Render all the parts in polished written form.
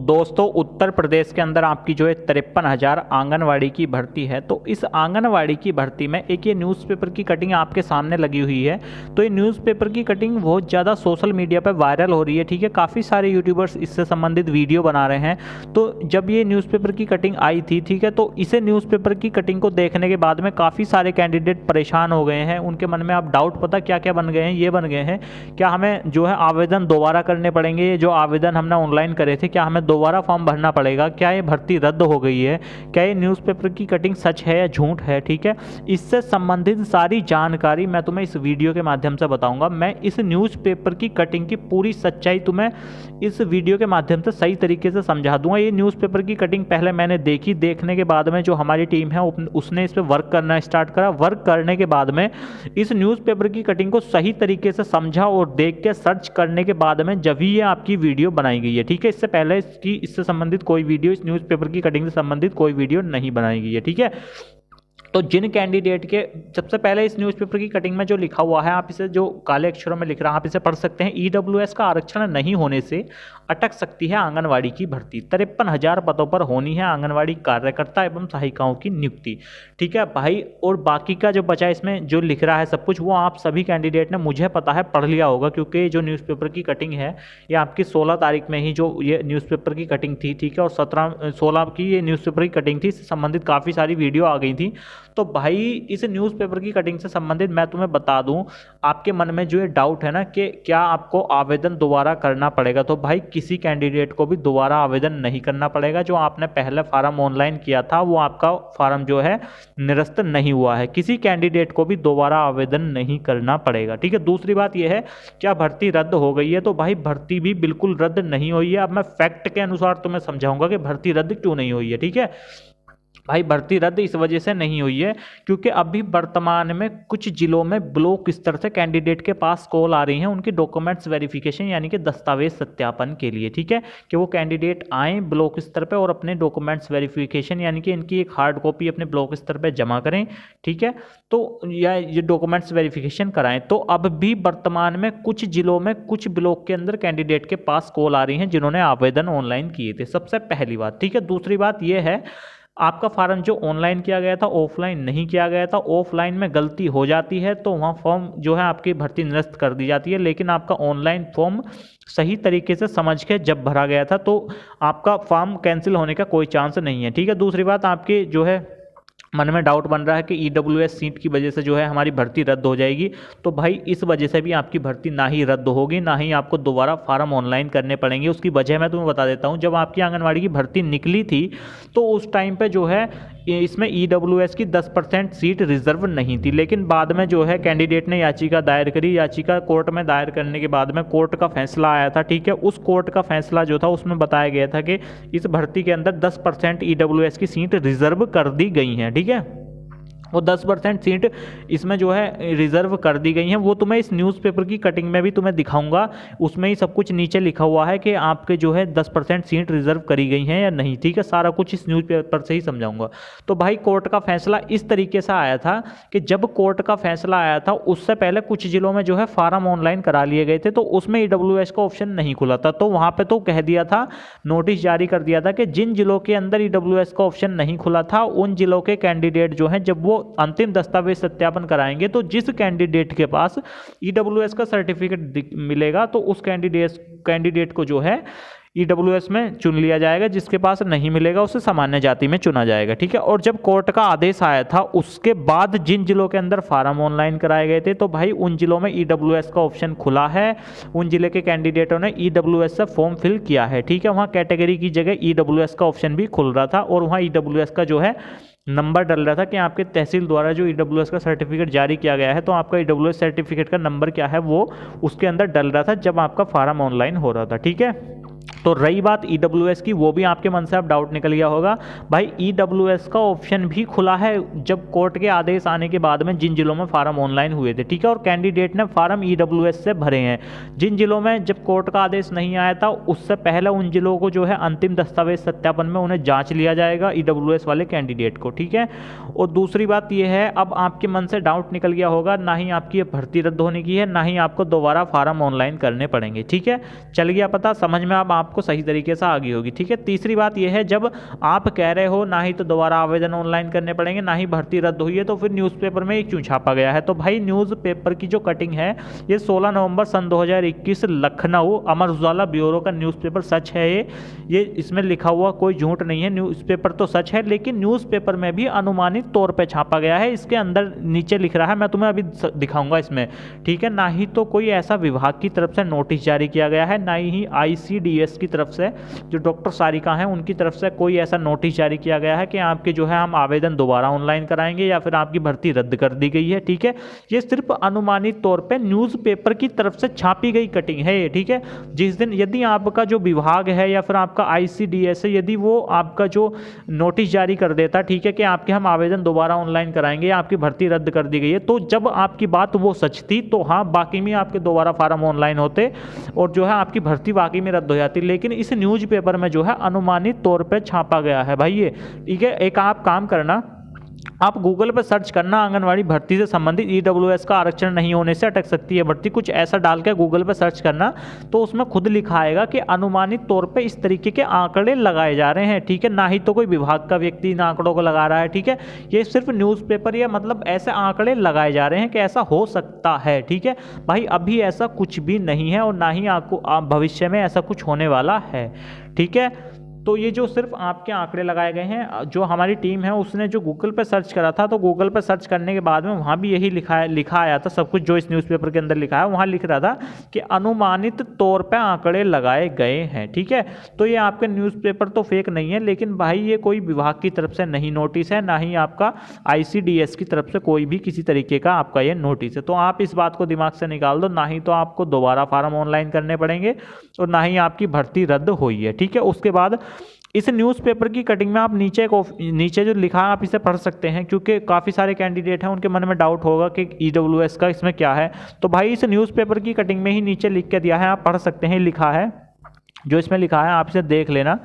दोस्तों, उत्तर प्रदेश के अंदर आपकी जो है 53,000 आंगनवाड़ी की भर्ती है। तो इस आंगनवाड़ी की भर्ती में एक ये न्यूज़पेपर की कटिंग आपके सामने लगी हुई है। तो ये न्यूज़पेपर की कटिंग बहुत ज़्यादा सोशल मीडिया पर वायरल हो रही है। ठीक है, काफ़ी सारे यूट्यूबर्स इससे संबंधित वीडियो बना रहे हैं। तो जब ये न्यूज़पेपर की कटिंग आई थी, ठीक है, तो इसे न्यूज़पेपर की कटिंग को देखने के बाद में काफ़ी सारे कैंडिडेट परेशान हो गए हैं। उनके मन में अब डाउट पता क्या क्या बन गए हैं, ये बन गए हैं क्या हमें जो है आवेदन दोबारा करने पड़ेंगे, ये जो आवेदन हमने ऑनलाइन करे थे क्या हमें दोबारा फॉर्म भरना पड़ेगा, क्या ये भर्ती रद्द हो गई है, क्या ये न्यूज़पेपर की कटिंग सच है या झूठ है। ठीक है, इससे संबंधित सारी जानकारी मैं तुम्हें इस वीडियो के माध्यम से बताऊंगा। मैं इस न्यूज़पेपर की कटिंग की पूरी सच्चाई तुम्हें इस वीडियो के माध्यम से सही तरीके से समझा दूंगा। ये न्यूज़पेपर की कटिंग पहले मैंने देखी, देखने के बाद में जो हमारी टीम है उसने इस पर वर्क करना स्टार्ट करा। वर्क करने के बाद में इस न्यूज़पेपर की कटिंग को सही तरीके से समझा और देख के सर्च करने के बाद में जब ही ये आपकी वीडियो बनाई गई है। ठीक है, इससे पहले इससे संबंधित कोई वीडियो, इस न्यूज़पेपर की कटिंग से संबंधित कोई वीडियो नहीं बनाई गई है। ठीक है, तो जिन कैंडिडेट के सबसे पहले इस न्यूज़पेपर की कटिंग में जो लिखा हुआ है, आप इसे जो काले अक्षरों में लिख रहा है आप इसे पढ़ सकते हैं। ईडब्ल्यूएस का आरक्षण नहीं होने से अटक सकती है आंगनवाड़ी की भर्ती। 53,000 पदों पर होनी है आंगनवाड़ी कार्यकर्ता एवं सहायिकाओं की नियुक्ति। ठीक है भाई, और बाकी का जो बचा इसमें जो लिख रहा है सब कुछ वो आप सभी कैंडिडेट ने मुझे पता है पढ़ लिया होगा, क्योंकि जो न्यूज़पेपर की कटिंग है ये आपकी 16 तारीख में ही जो ये न्यूज़पेपर की कटिंग थी। ठीक है, और 16 की ये न्यूज़पेपर की कटिंग थी, इससे संबंधित काफ़ी सारी वीडियो आ गई थी। तो भाई इस न्यूज़पेपर की कटिंग से संबंधित मैं तुम्हें बता दूं, आपके मन में जो ये डाउट है ना कि क्या आपको आवेदन दोबारा करना पड़ेगा, तो भाई किसी कैंडिडेट को भी दोबारा आवेदन नहीं करना पड़ेगा। जो आपने पहले फार्म ऑनलाइन किया था वो आपका फार्म जो है निरस्त नहीं हुआ है। किसी कैंडिडेट को भी दोबारा आवेदन नहीं करना पड़ेगा। ठीक है, दूसरी बात यह है क्या भर्ती रद्द हो गई है, तो भाई भर्ती भी बिल्कुल रद्द नहीं हुई है। अब मैं फैक्ट के अनुसार तुम्हें समझाऊंगा कि भर्ती रद्द क्यों नहीं हुई है। ठीक है भाई, भर्ती रद्द इस वजह से नहीं हुई है क्योंकि अभी वर्तमान में कुछ जिलों में ब्लॉक स्तर से कैंडिडेट के पास कॉल आ रही हैं उनकी डॉक्यूमेंट्स वेरिफिकेशन यानी कि दस्तावेज सत्यापन के लिए। ठीक है, कि वो कैंडिडेट आएँ ब्लॉक स्तर पे और अपने डॉक्यूमेंट्स वेरिफिकेशन यानी कि इनकी एक हार्ड कॉपी अपने ब्लॉक स्तर पे जमा करें। ठीक है, तो या ये डॉक्यूमेंट्स वेरिफिकेशन कराएं। तो अब भी वर्तमान में कुछ जिलों में कुछ ब्लॉक के अंदर कैंडिडेट के पास कॉल आ रही हैं जिन्होंने आवेदन ऑनलाइन किए थे। सबसे पहली बात। ठीक है, दूसरी बात यह है आपका फार्म जो ऑनलाइन किया गया था ऑफलाइन नहीं किया गया था। ऑफलाइन में गलती हो जाती है तो वहाँ फॉर्म जो है आपकी भर्ती निरस्त कर दी जाती है, लेकिन आपका ऑनलाइन फॉर्म सही तरीके से समझ के जब भरा गया था तो आपका फॉर्म कैंसिल होने का कोई चांस नहीं है। ठीक है, दूसरी बात आपकी जो है मन में डाउट बन रहा है कि ईडब्ल्यूएस सीट की वजह से जो है हमारी भर्ती रद्द हो जाएगी, तो भाई इस वजह से भी आपकी भर्ती ना ही रद्द होगी ना ही आपको दोबारा फार्म ऑनलाइन करने पड़ेंगे। उसकी वजह मैं तुम्हें बता देता हूं। जब आपकी आंगनवाड़ी की भर्ती निकली थी तो उस टाइम पे जो है इसमें ईडब्ल्यूएस की 10% सीट रिजर्व नहीं थी, लेकिन बाद में जो है कैंडिडेट ने याचिका दायर करी। याचिका कोर्ट में दायर करने के बाद में कोर्ट का फैसला आया था। ठीक है, उस कोर्ट का फैसला जो था उसमें बताया गया था कि इस भर्ती के अंदर 10% ईडब्ल्यूएस की सीट रिजर्व कर दी गई हैं। ठीक है, वो 10% सीट इसमें जो है रिजर्व कर दी गई हैं। वो तुम्हें इस न्यूज़पेपर की कटिंग में भी तुम्हें दिखाऊंगा, उसमें ही सब कुछ नीचे लिखा हुआ है कि आपके जो है 10% सीट रिजर्व करी गई हैं या नहीं। ठीक है, सारा कुछ इस न्यूज़पेपर से ही समझाऊंगा। तो भाई कोर्ट का फैसला इस तरीके से आया था कि जब कोर्ट का फैसला आया था उससे पहले कुछ जिलों में जो है फार्म ऑनलाइन करा लिए गए थे तो उसमें ईडब्ल्यूएस का ऑप्शन नहीं खुला था। तो वहाँ पर तो कह दिया था, नोटिस जारी कर दिया था कि जिन जिलों के अंदर ईडब्ल्यूएस का ऑप्शन नहीं खुला था उन जिलों के कैंडिडेट जो हैं जब वो अंतिम दस्तावेज सत्यापन कराएंगे तो जिस कैंडिडेट के पास ईडब्ल्यूएस का सर्टिफिकेट मिलेगा तो उस कैंडिडेट को जो है ईडब्ल्यूएस में चुन लिया जाएगा, जिसके पास नहीं मिलेगा उसे सामान्य जाति में चुना जाएगा। ठीक है, और जब कोर्ट का आदेश आया था उसके बाद जिन जिलों के अंदर फार्म ऑनलाइन कराए गए थे तो भाई उन जिलों में ईडब्ल्यूएस का ऑप्शन खुला है। उन जिले के कैंडिडेटों ने ईडब्ल्यूएस से फॉर्म फिल किया है। ठीक है, वहाँ कैटेगरी की जगह ईडब्ल्यूएस का ऑप्शन भी खुल रहा था और वहाँ ईडब्ल्यूएस का जो है नंबर डल रहा था कि आपके तहसील द्वारा जो ईडब्ल्यूएस का सर्टिफिकेट जारी किया गया है तो आपका ईडब्ल्यूएस सर्टिफिकेट का नंबर क्या है वो उसके अंदर डल रहा था जब आपका फार्म ऑनलाइन हो रहा था। ठीक है, तो रही बात ईडब्ल्यूएस की, वो भी आपके मन से अब डाउट निकल गया होगा। भाई ईडब्ल्यूएस का ऑप्शन भी खुला है जब कोर्ट के आदेश आने के बाद में जिन जिलों में फार्म ऑनलाइन हुए थे। ठीक है, और कैंडिडेट ने फार्म ईडब्ल्यूएस से भरे हैं। जिन जिलों में जब कोर्ट का आदेश नहीं आया था उससे पहले उन जिलों को जो है अंतिम दस्तावेज सत्यापन में उन्हें जांच लिया जाएगा ईडब्ल्यूएस वाले कैंडिडेट को। ठीक है, और दूसरी बात यह है अब आपके मन से डाउट निकल गया होगा, ना ही आपकी भर्ती रद्द होने की है ना ही आपको दोबारा फार्म ऑनलाइन करने पड़ेंगे। ठीक है, चल गया पता, समझ में अब आपको आपको सही तरीके से आ गई होगी। ठीक है, तीसरी बात यह है, जब आप कह रहे हो ना ही तो दोबारा आवेदन ऑनलाइन करने पड़ेंगे, ना ही भर्ती रद्द हुई है, तो फिर न्यूज़पेपर में क्यों छापा गया है? तो भाई न्यूज़पेपर की जो कटिंग है ये 16 नवंबर सन 2021 लखनऊ अमर उजाला ब्यूरो का न्यूज़पेपर सच है। ये इसमें लिखा हुआ कोई झूठ नहीं है, न्यूज़पेपर तो सच है, लेकिन न्यूज़पेपर में भी अनुमानित तौर पे छापा गया है। इसके अंदर नीचे लिख रहा है, मैं तुम्हें अभी दिखाऊंगा इसमें। ठीक है, ना ही तो कोई ऐसा विभाग की तरफ से नोटिस जारी किया गया है, ना ही ICDS की तरफ से, जो डॉक्टर सारिका हैं उनकी तरफ से कोई ऐसा नोटिस जारी किया गया है कि आपके जो है हम आवेदन दोबारा ऑनलाइन कराएंगे या फिर आपकी भर्ती रद्द कर दी गई है। ठीक है, ये सिर्फ अनुमानित तौर पे न्यूज़पेपर की तरफ से छापी गई कटिंग है ये। ठीक है, जिस दिन यदि आपका जो विभाग है या फिर आपका ICDS है, यदि वो आपका जो नोटिस जारी कर देता, ठीक है, कि आपके हम आवेदन दोबारा ऑनलाइन कराएंगे या आपकी भर्ती रद्द कर दी गई है, तो जब आपकी बात वो सच थी तो हाँ बाकी में आपके दोबारा फार्म ऑनलाइन होते और जो है आपकी भर्ती बाकी में रद्द हो जाती। लेकिन इस न्यूज़पेपर में जो है अनुमानित तौर पे छापा गया है भाई ये। ठीक है, एक आप काम करना, आप गूगल पर सर्च करना आंगनवाड़ी भर्ती से संबंधित EWS का आरक्षण नहीं होने से अटक सकती है भर्ती, कुछ ऐसा डाल के गूगल पर सर्च करना, तो उसमें खुद लिखा आएगा कि अनुमानित तौर पे इस तरीके के आंकड़े लगाए जा रहे हैं। ठीक है, ना ही तो कोई विभाग का व्यक्ति इन आंकड़ों को लगा रहा है। ठीक है, ये सिर्फ न्यूज़पेपर या मतलब ऐसे आंकड़े लगाए जा रहे हैं कि ऐसा हो सकता है। ठीक है भाई, अभी ऐसा कुछ भी नहीं है और ना ही आपको भविष्य में ऐसा कुछ होने वाला है। ठीक है, तो ये जो सिर्फ आपके आंकड़े लगाए गए हैं, जो हमारी टीम है उसने जो गूगल पे सर्च करा था, तो गूगल पे सर्च करने के बाद में वहाँ भी यही लिखा आया था सब कुछ जो इस न्यूज़पेपर के अंदर लिखा है। वहाँ लिख रहा था कि अनुमानित तौर पे आंकड़े लगाए गए हैं। ठीक है, तो ये आपके न्यूज़पेपर तो फेक नहीं है, लेकिन भाई ये कोई विभाग की तरफ से नहीं नोटिस है, ना ही आपका ICDS की तरफ से कोई भी किसी तरीके का आपका ये नोटिस है। तो आप इस बात को दिमाग से निकाल दो, ना ही तो आपको दोबारा फार्म ऑनलाइन करने पड़ेंगे और ना ही आपकी भर्ती रद्द हुई है। ठीक है, उसके बाद इस न्यूज़पेपर की कटिंग में आप नीचे जो लिखा है आप इसे पढ़ सकते हैं, क्योंकि काफ़ी सारे कैंडिडेट हैं उनके मन में डाउट होगा कि EWS का इसमें क्या है। तो भाई इस न्यूज़पेपर की कटिंग में ही नीचे लिख के दिया है, आप पढ़ सकते हैं। लिखा है, जो इसमें लिखा है आप इसे देख लेना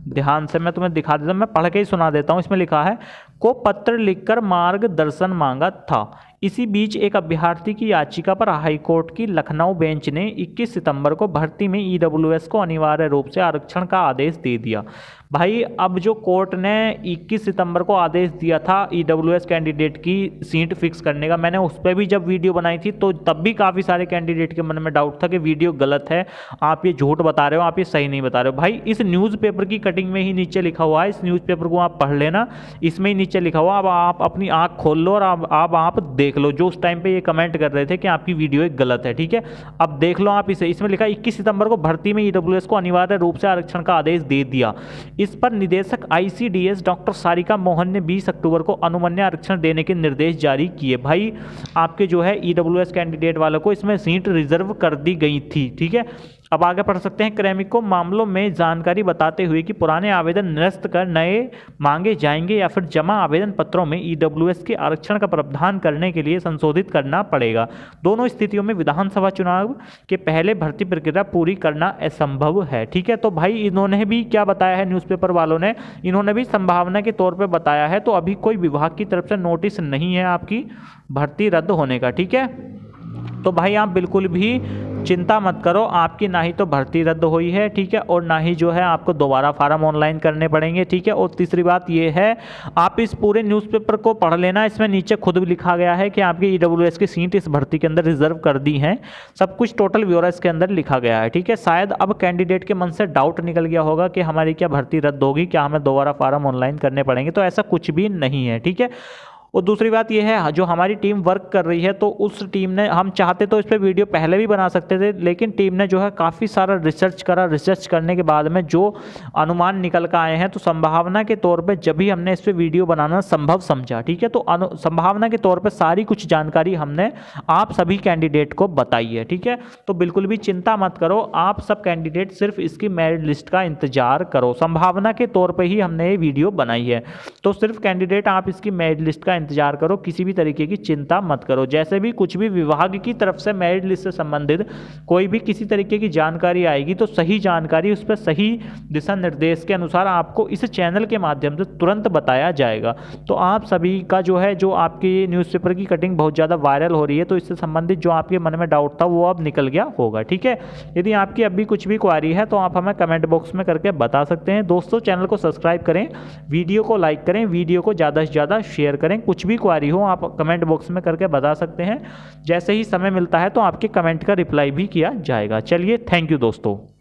ध्यान से, मैं तुम्हें दिखा देता हूँ, मैं पढ़ के ही सुना देता हूँ। इसमें लिखा है, को पत्र लिखकर मार्गदर्शन मांगा था। इसी बीच एक अभ्यर्थी की याचिका पर हाईकोर्ट की लखनऊ बेंच ने 21 सितंबर को भर्ती में EWS को अनिवार्य रूप से आरक्षण का आदेश दे दिया। भाई अब जो कोर्ट ने 21 सितंबर को आदेश दिया था EWS कैंडिडेट की सीट फिक्स करने का, मैंने उस पर भी जब वीडियो बनाई थी तो तब भी काफ़ी सारे कैंडिडेट के मन में डाउट था कि वीडियो गलत है, आप ये झूठ बता रहे हो, आप ये सही नहीं बता रहे हो। भाई इस न्यूज़पेपर की कटिंग में ही नीचे लिखा हुआ है, इस न्यूज़पेपर को आप पढ़ लेना, इसमें ही नीचे लिखा हुआ। अब आप अपनी आँख खोल लो और आप देख लो, जो उस टाइम पे ये कमेंट कर रहे थे कि आपकी वीडियो एक गलत है। ठीक है, अब देख लो आप इसे, इसमें लिखा 21 सितंबर को भर्ती में EWS को अनिवार्य रूप से आरक्षण का आदेश दे दिया। इस पर निदेशक ICDS डॉक्टर सारिका मोहन ने 20 अक्टूबर को अनुमन्य आरक्षण देने के निर्देश जारी किए। भाई आपके जो है EWS कैंडिडेट वालों को इसमें सीट रिजर्व कर दी गई थी। ठीक है, अब आगे पढ़ सकते हैं। क्रैमिको मामलों में जानकारी बताते हुए कि पुराने आवेदन निरस्त कर नए मांगे जाएंगे या फिर जमा आवेदन पत्रों में EWS के आरक्षण का प्रावधान करने के लिए संशोधित करना पड़ेगा। दोनों स्थितियों में विधानसभा चुनाव के पहले भर्ती प्रक्रिया पूरी करना असंभव है। ठीक है, तो भाई इन्होंने भी क्या बताया है, न्यूज़पेपर वालों ने, इन्होंने भी संभावना के तौर पर बताया है। तो अभी कोई विभाग की तरफ से नोटिस नहीं है आपकी भर्ती रद्द होने का। ठीक है, तो भाई आप बिल्कुल भी चिंता मत करो, आपकी ना ही तो भर्ती रद्द हुई है। ठीक है, और ना ही जो है आपको दोबारा फार्म ऑनलाइन करने पड़ेंगे। ठीक है, और तीसरी बात ये है, आप इस पूरे न्यूज़पेपर को पढ़ लेना, इसमें नीचे खुद भी लिखा गया है कि आपकी EWS की सीट इस भर्ती के अंदर रिजर्व कर दी हैं, सब कुछ टोटल ब्यौरा इसके अंदर लिखा गया है। ठीक है, शायद अब कैंडिडेट के मन से डाउट निकल गया होगा कि हमारी क्या भर्ती रद्द होगी, क्या हमें दोबारा फार्म ऑनलाइन करने पड़ेंगे, तो ऐसा कुछ भी नहीं है। ठीक है, और दूसरी बात यह है, जो हमारी टीम वर्क कर रही है, तो उस टीम ने, हम चाहते तो इस पर वीडियो पहले भी बना सकते थे, लेकिन टीम ने जो है काफ़ी सारा रिसर्च करा। रिसर्च करने के बाद में जो अनुमान निकल कर आए हैं, तो संभावना के तौर पे जब भी हमने इस पर वीडियो बनाना संभव समझा। ठीक है, तो संभावना के तौर पे सारी कुछ जानकारी हमने आप सभी कैंडिडेट को बताई है। ठीक है, तो बिल्कुल भी चिंता मत करो, आप सब कैंडिडेट सिर्फ इसकी मेरिट लिस्ट का इंतजार करो। संभावना के तौर पर ही हमने ये वीडियो बनाई है, तो सिर्फ कैंडिडेट आप इसकी मेरिट लिस्ट का इंतजार करो, किसी भी तरीके की चिंता मत करो। जैसे भी कुछ भी विभाग की तरफ से मेरिट लिस्ट से संबंधित कोई भी किसी तरीके की जानकारी आएगी तो सही जानकारी, उस पर सही दिशा निर्देश के अनुसार आपको इस चैनल के माध्यम से तुरंत बताया जाएगा। तो आप सभी का जो है, जो आपकी न्यूज़पेपर की कटिंग बहुत ज़्यादा वायरल हो रही है, तो इससे संबंधित जो आपके मन में डाउट था वो अब निकल गया होगा। ठीक है, यदि आपकी अभी कुछ भी क्वारी है तो आप हमें कमेंट बॉक्स में करके बता सकते हैं। दोस्तों, चैनल को सब्सक्राइब करें, वीडियो को लाइक करें, वीडियो को ज़्यादा से ज़्यादा शेयर करें। कुछ भी क्वारी हो आप कमेंट बॉक्स में करके बता सकते हैं। जैसे ही समय मिलता है तो आपके कमेंट का रिप्लाई भी किया जाएगा। चलिए, थैंक यू दोस्तों।